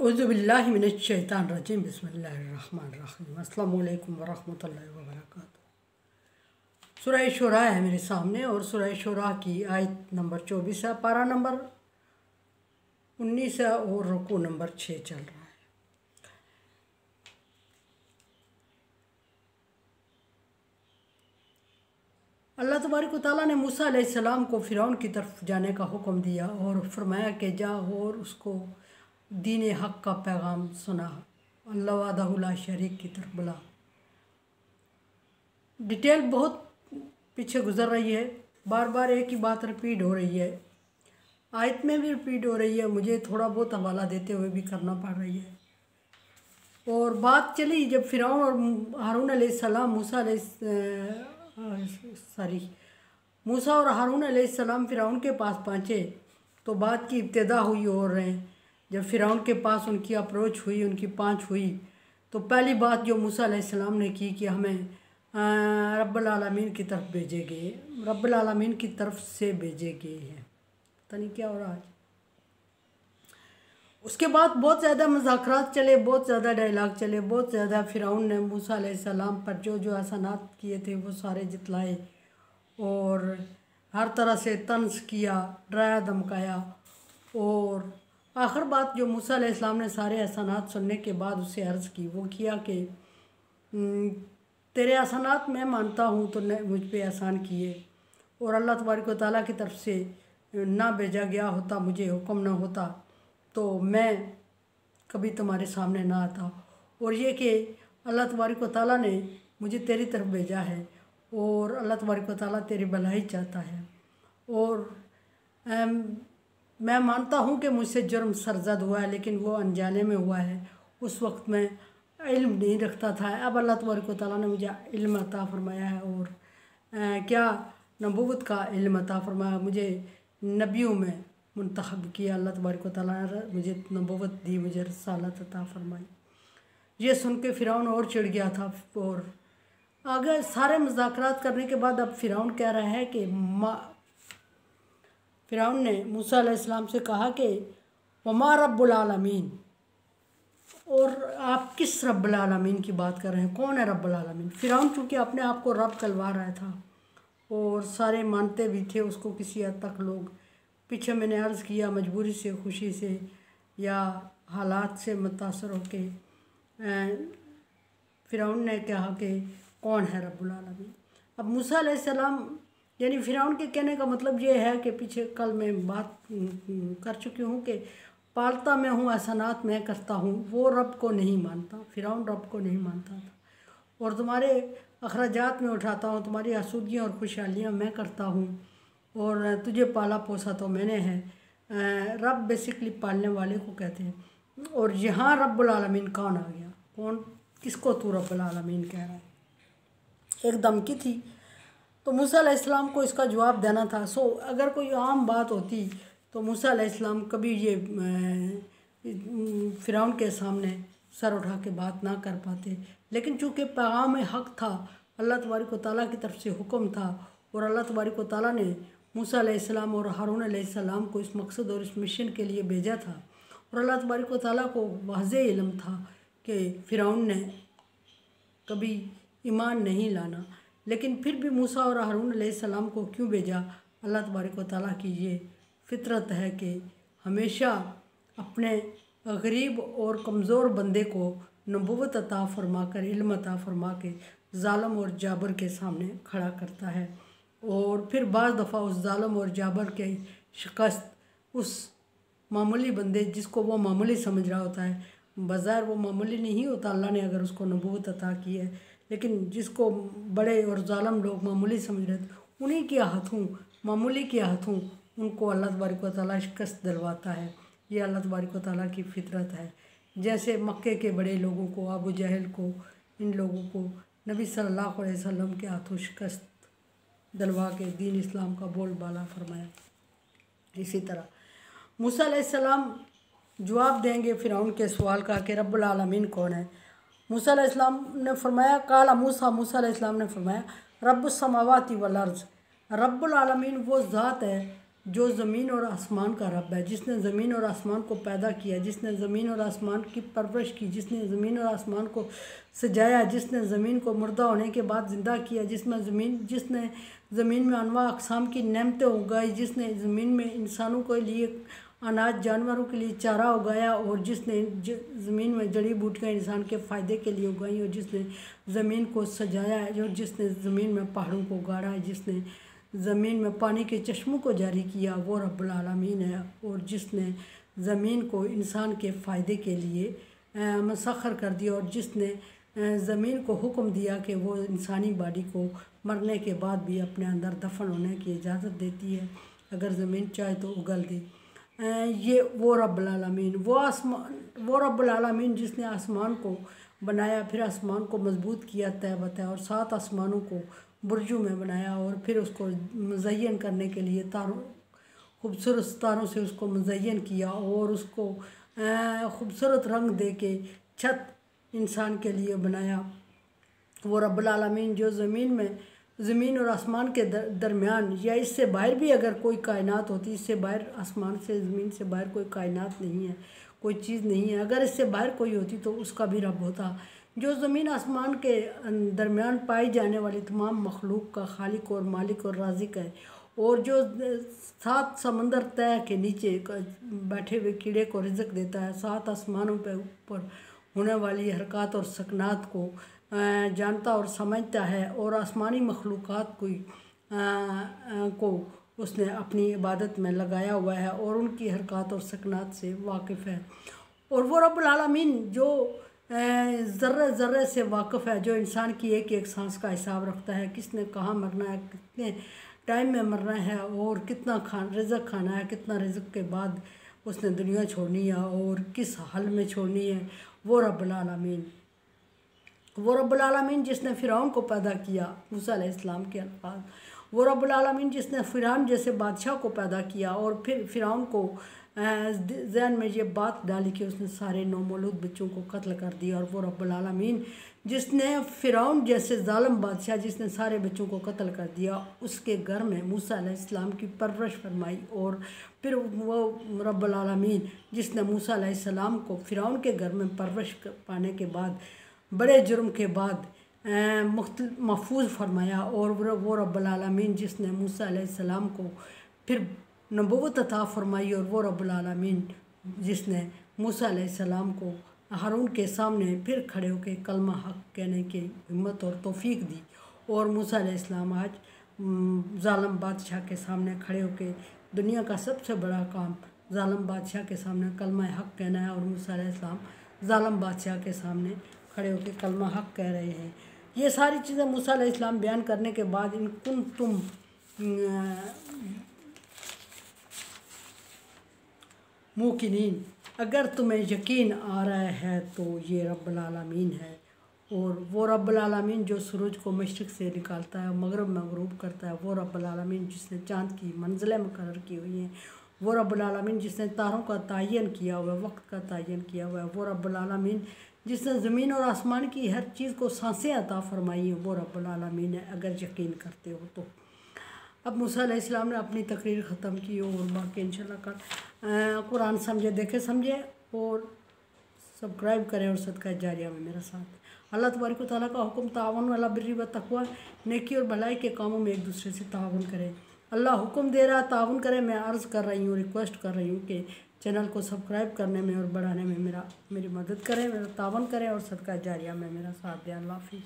औज़ुबिल्लाहि मिनश्शैतानिर्रजीम बिस्मिल्लाहिर्रहमानिर्रहीम अस्सलामु अलैकुम वरहमतुल्लाहि वबरकातुहू। सूरह शुरा है मेरे सामने और सूरह शुरा की आयत नंबर 24 है, पारा नंबर 19 है और रुकू नंबर 6 चल रहा है। अल्लाह तबारक व तआला ने मूसा अलैहिस्सलाम को फ़िरौन की तरफ जाने का हुक्म दिया और फरमाया कि जा और उसको दीन हक़ का पैगाम सुना, अल्लाह वहदहू ला शरीक की तरफ बुला। डिटेल बहुत पीछे गुज़र रही है, बार बार एक ही बात रिपीट हो रही है, आयत में भी रिपीट हो रही है, मुझे थोड़ा बहुत हवाला देते हुए भी करना पड़ रही है। और बात चली जब फ़िरौन और हारून अलैहिस्सलाम मूसा और हारून अलैहिस्सलाम फ़िरौन के पास पहुँचे तो बात की इब्तिदा हुई। और जब फ़िरौन के पास उनकी अप्रोच हुई, उनकी पहुँच हुई, तो पहली बात जो मूसा अलैहिस्सलाम ने की कि हमें रब्बुल आलमीन की तरफ भेजे गए, रब्बुल आलमीन की तरफ से भेजे गए हैं। पता नहीं क्या हो रहा है। उसके बाद बहुत ज़्यादा मुज़ाकरात चले, बहुत ज़्यादा डायलॉग चले, बहुत ज़्यादा फ़िरौन ने मूसा अलैहिस्सलाम पर जो जो एहसानात किए थे वो सारे जितलाए और हर तरह से तंज किया, डराया धमकाया। और आखिर बात जो मूसा अलैहिस्सलाम ने सारे एहसानात सुनने के बाद उससे अर्ज़ की, वो किया कि तेरे एहसानात मैं मानता हूँ तो मुझ पे एहसान किए, और अल्लाह तबारक व तआला की तरफ से ना भेजा गया होता, मुझे हुक्म ना होता तो मैं कभी तुम्हारे सामने ना आता। और ये कि अल्लाह तबारक व तआला ने मुझे तेरी तरफ भेजा है और अल्लाह तबारक व तआला तेरी भलाई चाहता है। और मैं मानता हूँ कि मुझसे जुर्म सरज़द हुआ है, लेकिन वो अनजाने में हुआ है, उस वक्त मैं इल्म नहीं रखता था। अब अल्लाह तबारक व तआला ने मुझे इल्म अता फ़रमाया है और क्या नबूवत का इल्म अता फ़रमाया, मुझे नबियों में मुंतखब किया। अल्लाह तबारक व तआला ने मुझे नबूवत दी, मुझे रसालत अता फ़रमाई। ये सुन के फ़िरौन और चिढ़ गया था। और आगे सारे मुज़ाकरात करने के बाद अब फ़िरौन कह रहा है कि फ़िरौन ने मूसा अलैहिस्सलाम से कहा कि वमा रब्बुल आलमीन, और आप किस रब्बुल आलमीन की बात कर रहे हैं, कौन है रब्बुल आलमीन। फ़िरौन चूँकि अपने आप को रब कहलवा रहा था और सारे मानते भी थे उसको किसी हद तक लोग। पीछे मैंने अर्ज़ किया मजबूरी से, खुशी से या हालात से मुतासर होके फ़िरौन ने कहा कि कौन है रब्बुल आलमीन। अब मूसा अलैहिस्सलाम यानी फ़िरौन के कहने का मतलब ये है कि पीछे कल मैं बात कर चुकी हूँ कि पालता मैं हूँ, एहसानात मैं करता हूँ, वो रब को नहीं मानता। फ़िरौन रब को नहीं मानता था। और तुम्हारे अखराजात में उठाता हूँ, तुम्हारी आसूदियाँ और खुशहालियाँ मैं करता हूँ, और तुझे पाला पोसा तो मैंने है। रब बेसिकली पालने वाले को कहते हैं। और यहाँ रब्बुल आलमीन कौन आ गया, कौन, किसको तू रब्बुल आलमीन कह रहा है। एक धमकी थी तो मूसा अलैहिस्सलाम को इसका जवाब देना था। सो अगर कोई आम बात होती तो मूसा अलैहिस्सलाम कभी ये फ़िरौन के सामने सर उठा के बात ना कर पाते, लेकिन चूँकि पैगाम हक़ था, अल्लाह तबारक व तआला की तरफ से हुक्म था और अल्लाह तबारक व तआला ने मूसा अलैहिस्सलाम और हारून अलैहिस्सलाम को इस मकसद और इस मिशन के लिए भेजा था। और अल्लाह तबारक व तआला को वाज़ेह इल्म था कि फ़िरौन ने कभी ईमान नहीं लाना, लेकिन फिर भी मूसा और हारून अलैहिस्सलाम को क्यों भेजा। अल्लाह तबारक व तआला की ये फितरत है कि हमेशा अपने गरीब और कमज़ोर बंदे को नबूवत अता फ़रमा कर, इल्म अता फ़रमा के ज़ालिम और जाबर के सामने खड़ा करता है। और फिर बाज़ दफ़ा उस ज़ालिम और जाबर के शिकस्त उस मामूली बंदे जिसको वो मामूली समझ रहा होता है, बज़ाहिर वो मामूली नहीं होता अल्लाह ने अगर उसको नबूवत अता की है, लेकिन जिसको बड़े और ज़ालिम लोग मामूली समझ रहे थे, उन्हीं के हाथों, मामूली के हाथों उनको अल्लाह तबारक व तआला शिकस्त दिलवाता है। ये अल्लाह तबारक व तआला की फितरत है। जैसे मक्के के बड़े लोगों को, अबू जहल को, इन लोगों को नबी सल्लल्लाहु अलैहि वसल्लम के हाथों शिकस्त दिलवा के दीन इस्लाम का बोलबाला फरमाया। इसी तरह मूसा अलैहिस्सलाम जवाब देंगे फ़िरौन के सवाल का कि रब्बुल आलमीन कौन है। मूसा अलैहिस्सलाम ने फरमाया, काला मूसा अलैहिस्सलाम ने फरमाया, रब्बुस समावाति वल अर्ज़, रब्बुल आलमीन वो ज़ात है जो ज़मीन और आसमान का रब है, जिसने ज़मीन और आसमान को पैदा किया, जिसने ज़मीन और आसमान की परवरिश की, जिसने ज़मीन और आसमान को सजाया, जिसने ज़मीन को मुर्दा होने के बाद ज़िंदा किया, जिसने ज़मीन में अनवा अक़साम की नेमतें उगाई, जिसने ज़मीन में इंसानों के लिए अनाज, जानवरों के लिए चारा उगाया, और जिसने ज़मीन में जड़ी बूटियाँ इंसान के फ़ायदे के लिए उगाई, और जिसने ज़मीन को सजाया है, और जिसने ज़मीन में पहाड़ों को गाड़ा है, जिसने ज़मीन में पानी के चश्मों को जारी किया, वो रब्बुल आलमीन है। और जिसने ज़मीन को इंसान के फ़ायदे के लिए मसख़र कर दिया, और जिसने ज़मीन को हुक्म दिया कि वो इंसानी बॉडी को मरने के बाद भी अपने अंदर दफन होने की इजाज़त देती है, अगर ज़मीन चाहे तो उगल दे। ये वो रब्बुल आलमीन, वो रब्बुल आलमीन जिसने आसमान को बनाया, फिर आसमान को मजबूत किया तय बताया, और 7 आसमानों को बुर्जों में बनाया, और फिर उसको मुज़य्यन करने के लिए खूबसूरत सितारों से उसको मुज़य्यन किया, और उसको खूबसूरत रंग दे के छत इंसान के लिए बनाया। वो रब्बुल आलमीन जो ज़मीन और आसमान के दरमियान, या इससे बाहर भी अगर कोई कायनात होती, इससे बाहर आसमान से ज़मीन से बाहर कोई कायनात नहीं है, कोई चीज़ नहीं है, अगर इससे बाहर कोई होती तो उसका भी रब होता। जो ज़मीन आसमान के दरमियान पाई जाने वाली तमाम मखलूक का खालिक और मालिक और राज़िक है, और जो 7 समंदर तय के नीचे बैठे हुए कीड़े को रिज़्क़ देता है, 7 आसमानों पे ऊपर होने वाली हरकत और सकनात को जानता और समझता है, और आसमानी मखलूक़ात को उसने अपनी इबादत में लगाया हुआ है, और उनकी हरकत और सकनात से वाकिफ़ है। और वो रब्बुल आलमीन जो ज़र्रे ज़र्रे से वाकिफ़ है, जो इंसान की एक एक सांस का हिसाब रखता है, किसने कहाँ मरना है, कितने टाइम में मरना है, और कितना रिज़्क़ खाना है, कितना रिज़्क़ के बाद उसने दुनिया छोड़नी है, और किस हाल में छोड़नी है। वो रब्बुल आलमीन जिसने फ़िरौन को पैदा किया, मूसा अलैहिस्सलाम के अल्फाज, वो रब्बुल आलमीन जिसने फ़िरौन जैसे बादशाह को पैदा किया, और फिर फ़िरौन को ज़हन में ये बात डाली कि उसने सारे नौमौलूद बच्चों को कत्ल कर दिया। और वो रब्बुल आलमीन जिसने फ़िरौन जैसे ज़ालिम बादशाह जिसने सारे बच्चों को कत्ल कर दिया, उसके घर में मूसा अलैहिस्सलाम की परवरिश फरमाई। और फिर वो रब्बुल आलमीन जिसने मूसा अलैहिस्सलाम को फ़िरौन के घर में परवरिश पाने के बाद बड़े जुर्म के बाद महफूज फरमाया, और वो रब्बुल आलमीन जिसने मूसा अलैहिस्सलाम को फिर नबूवत अता फरमाई, और वो रब्बुल आलमीन जिसने मूसा अलैहिस्सलाम को हारून के सामने फिर खड़े होकर कलमा हक कहने की हिम्मत और तौफीक दी। और मूसा अलैहिस्सलाम आज ज़ालिम बादशाह के सामने खड़े होकर दुनिया का सबसे बड़ा काम ज़ालिम बादशाह के सामने कलमा हक कहना है, और मूसा अलैहिस्सलाम ज़ालिम बादशाह के सामने खड़े होकर कलमा हक कह रहे हैं। ये सारी चीज़ें मूसा अलैहिस्सलाम बयान करने के बाद, इन कुंतुम मुकिनीन, अगर तुम्हें यकीन आ रहा है तो ये रब्बुल आलमीन है। और वो रब्बुल आलमीन जो सूरज को मशरिक़ से निकालता है, मगरब में ग़ुरूब करता है, वो रब्बुल आलमीन जिसने चाँद की मंजिलें मुकर्रर की हुई हैं, वो रब्बुल आलमीन जिसने तारों का तयन किया हुआ है, वक्त का तयन किया हुआ है, वो रब्बुल आलमीन जिसने ज़मीन और आसमान की हर चीज़ को सांसें अता फरमाई हैं, वो रब्बुल आलमीन है, अगर यकीन करते हो तो। अब मूसा अलैहिस्सलाम ने अपनी तकरीर ख़त्म की, और बाकी इंशाल्लाह कल कुरान समझे देखे समझे और सब्सक्राइब करें और सदका जारिया में मेरा साथ। अल्लाह तबारक व तआला का हुक्म तावन वाला बिर्री व तक़वा, नेकी और भलाई के कामों में एक दूसरे से तावन करें। अल्लाह हुक्म दे रहा तावन करें। मैं अर्ज़ कर रही हूँ, रिक्वेस्ट कर रही हूँ कि चैनल को सब्सक्राइब करने में और बढ़ाने में मेरी मदद करें, मेरा तावन करें और सदका जारिया में मेरा साथ दें। अल्लाह हाफ़िज़।